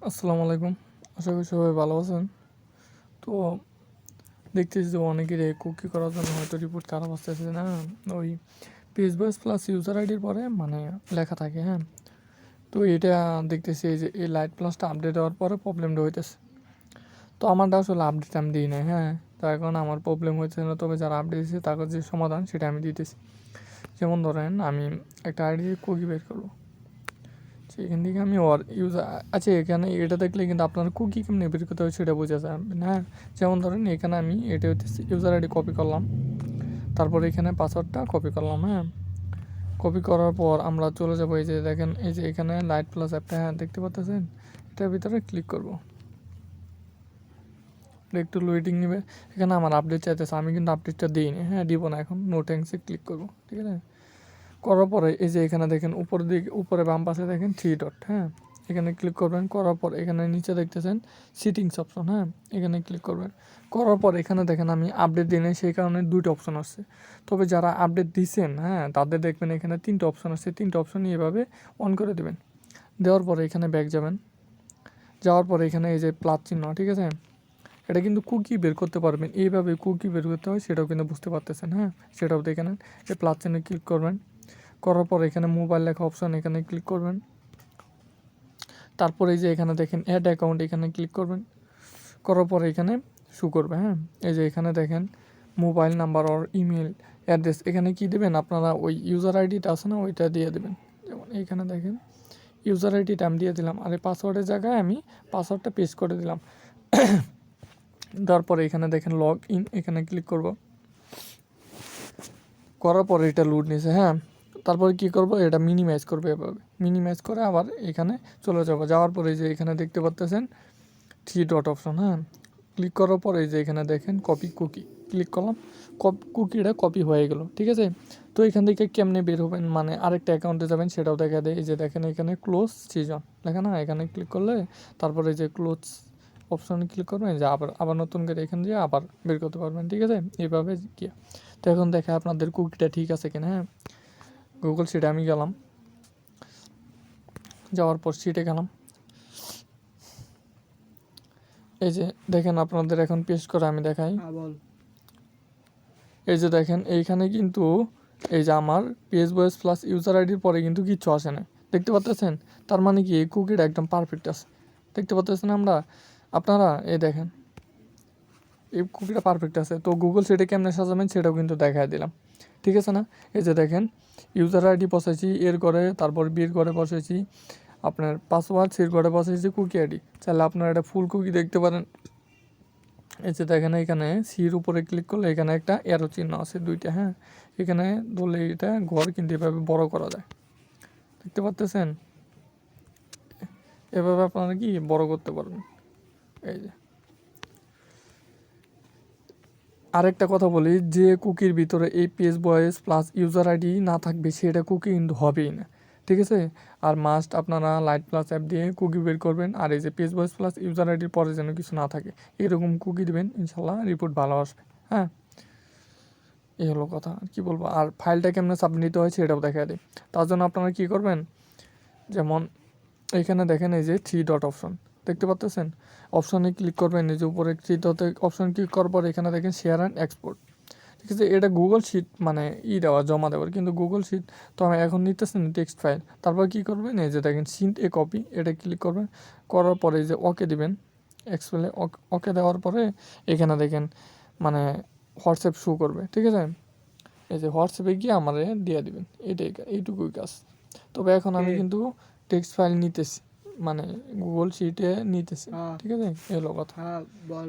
আসসালামু আলাইকুম। আশা করি সবাই ভালো আছেন। তো দেখতেছি যে অনেকের কুকি করার জন্য হয়তো রিপোর্ট খারাপ আসতেছে না, ওই পেজ বয়েস প্লাস ইউজার আইডির পরে মানে লেখা থাকে, হ্যাঁ। তো এটা দেখতেছি এই যে এই লাইট প্লাসটা আপডেট হওয়ার পরে প্রবলেমটা হইতেছে। তো আমারটা আসলে আপডেট আমি দিই না, হ্যাঁ। তো এখন আমার প্রবলেম হয়েছে না, তবে যারা আপডেট দিচ্ছে তাদের যে সমাধান সেটা আমি দিতেছি। যেমন ধরেন আমি একটা আইডি কুকি বের করবো, এখান থেকে আমি ওর ইউজার, আচ্ছা এখানে এটা দেখলে কিন্তু আপনার কুকি কেমনি বের করতে হয় সেটা বোঝা যায়, হ্যাঁ। যেমন ধরেন এখানে আমি এটা হচ্ছে ইউজার আইডি কপি করলাম, তারপর এখানে পাসওয়ার্ডটা কপি করলাম, হ্যাঁ। কপি করার পর আমরা চলে যাবো, এই যে দেখেন এই যে এখানে লাইট প্লাস অ্যাপটা, হ্যাঁ দেখতে পাচ্ছেন, এটার ভিতরে ক্লিক করব। একটু লোডিং নেবে, এখানে আমার আপডেট চাইতেছে, আমি কিন্তু আপডেটটা দিইনি, হ্যাঁ দিব না এখন, নো থ্যাঙ্কসে ক্লিক করবো, ঠিক আছে। করার পরে এই যে এখানে দেখেন উপরের দিকে, উপরে বাম পাশে দেখেন 3 ডট, হ্যাঁ এখানে ক্লিক করবেন। করার পর এখানে নিচে দেখতেছেন সিটিংস অপশন, হ্যাঁ এখানে ক্লিক করবেন। করার পর এখানে দেখেন আমি আপডেট দিই নাই, সেই কারণে 2টা অপশন আসছে। তবে যারা আপডেট দিচ্ছেন, হ্যাঁ তাদের দেখবেন এখানে 3টা অপশন আসছে, 3টা অপশন এভাবে অন করে দেবেন। দেওয়ার পরে এখানে ব্যাক যাবেন, যাওয়ার পরে এখানে এই যে প্লাস চিহ্ন, ঠিক আছে, এটা কিন্তু কুকি বের করতে পারবেন, এইভাবে কুকি বের করতে হয় সেটাও কিন্তু বুঝতে পারতেছেন, হ্যাঁ সেটাও দেখে নেন। এই প্লাস চিহ্নে ক্লিক করবেন, করার পর এখানে মোবাইল লেখা অপশন, এখানে ক্লিক করবেন। তারপরে এই যে এখানে দেখেন অ্যাড অ্যাকাউন্ট, এখানে ক্লিক করবেন। করার পরে এখানে শো করবে, হ্যাঁ এই যে এখানে দেখেন মোবাইল নাম্বার ওর ইমেল অ্যাড্রেস, এখানে কি দেবেন আপনারা, ওই ইউজার আইডিটা আছে না ওইটা দিয়ে দেবেন। যেমন এইখানে দেখেন ইউজার আইডিটা আমি দিয়ে দিলাম, আর এই পাসওয়ার্ডের জায়গায় আমি পাসওয়ার্ডটা পেস্ট করে দিলাম। তারপরে এখানে দেখেন লগ ইন, এখানে ক্লিক করব। করার পরে এটা লোড নিছে, হ্যাঁ। তারপরে কি করব, এটা মিনিমাইজ করবে, এভাবে মিনিমাইজ করে আবার এখানে চলে যাবো। যাওয়ার পরে যে এখানে দেখতে পাচ্ছেন 3 ডট অপশন, হ্যাঁ ক্লিক করার পরে এই যে এখানে দেখেন কপি কুকি, ক্লিক করলাম, কুকিটা কপি হয়ে গেল, ঠিক আছে। তো এখান থেকে কেমনে বের হবেন, মানে আরেকটা অ্যাকাউন্টে যাবেন সেটাও দেখা দেয়। এই যে দেখেন এখানে ক্লোজ সিজন লেখা না, এখানে ক্লিক করলে তারপরে এই যে ক্লোজ অপশানে ক্লিক করবেন, যে আবার আবার নতুন করে এখান দিয়ে আবার বের করতে পারবেন, ঠিক আছে এইভাবে গিয়ে। তো এখন দেখে আপনাদের কুকিটা ঠিক আছে কিনা, হ্যাঁ। গুগল শিটে আমি গেলাম, যাওয়ার পর শিটে গেলাম, এই যে দেখেন আপনাদের এখন পেস্ট করে আমি দেখাই। এই যে দেখেন এইখানে কিন্তু এই যে আমার পেজ বয়েস প্লাস ইউজার আইডির পরে কিন্তু কিচ্ছু আসে না, দেখতে পাচ্ছেন। তার মানে কি এই কুকিটা একদম পারফেক্ট আছে, দেখতে পাচ্ছেন আপনারা এই দেখেন এই কুকিটা পারফেক্ট আছে। তো গুগল সেটা কেমনে সাজাবেন সেটাও কিন্তু দেখায় দিলাম, ঠিক আছে না। এই যে দেখেন ইউজার আইডি বসাইছি এর করে, তারপর বিয়ের করে বসাইছি আপনার পাসওয়ার্ড, সির করে বসাইছি কুকি আইডি। চাইলে আপনারা এটা ফুল কুকি দেখতে পারেন। এই যে দেখেন এখানে সির উপরে ক্লিক করলে এখানে একটা অ্যারো চিহ্ন আছে 2টা, হ্যাঁ এখানে ধরলে এটা ঘর কিন্তু এভাবে বড় করা যায়, দেখতে পাচ্ছেন। এভাবে আপনারা কি বড় করতে পারবেন। এই যে আরেকটা কথা বলি, যে কুকির ভিতরে এই পেজ বয়েস প্লাস ইউজার আইডি না থাকবে সেটা কুকি কিন্তু হবেই না, ঠিক আছে। আর মাস্ট আপনারা লাইট প্লাস অ্যাপ দিয়ে কুকি বের করবেন, আর এই যে পেজ বয়েস প্লাস ইউজার আইডির পরে যেন কিছু না থাকে এরকম কুকি দেবেন, ইনশাল্লাহ রিপোর্ট ভালো আসবে, হ্যাঁ। এই হলো কথা, আর কি বলবো। আর ফাইলটা কেমনে সাবমিট নিতে হয় সেটাও দেখা দেয়। তার জন্য আপনারা কী করবেন, যেমন এইখানে দেখেন এই যে 3 ডট অপশন দেখতে পাচ্ছেন, অপশানে ক্লিক করবেন। এই যে উপরে 3 ডট অপশন ক্লিক করার পর এখানে দেখেন শেয়ার অ্যান্ড এক্সপোর্ট, ঠিক আছে। এটা গুগল শিট মানে দেওয়া জমা দেওয়ার, কিন্তু গুগল শিট তো আমি এখন নিতেছি না, টেক্সট ফাইল। তারপর কী করবেন, এই যে দেখেন সিন্ট এ কপি, এটা ক্লিক করবেন। করার পরে এই যে ওকে দিবেন, এক্সপেলে ওকে দেওয়ার পরে এখানে দেখেন মানে হোয়াটসঅ্যাপ শো করবে, ঠিক আছে। এই যে হোয়াটসঅ্যাপে গিয়ে আমারে দিয়ে দিবেন, এইটুকুই কাজ। তবে এখন আমি কিন্তু টেক্সট ফাইল নিতেছি, মানে গুগল শিটে নিতেছি, ঠিক আছে। এলো কথা। বল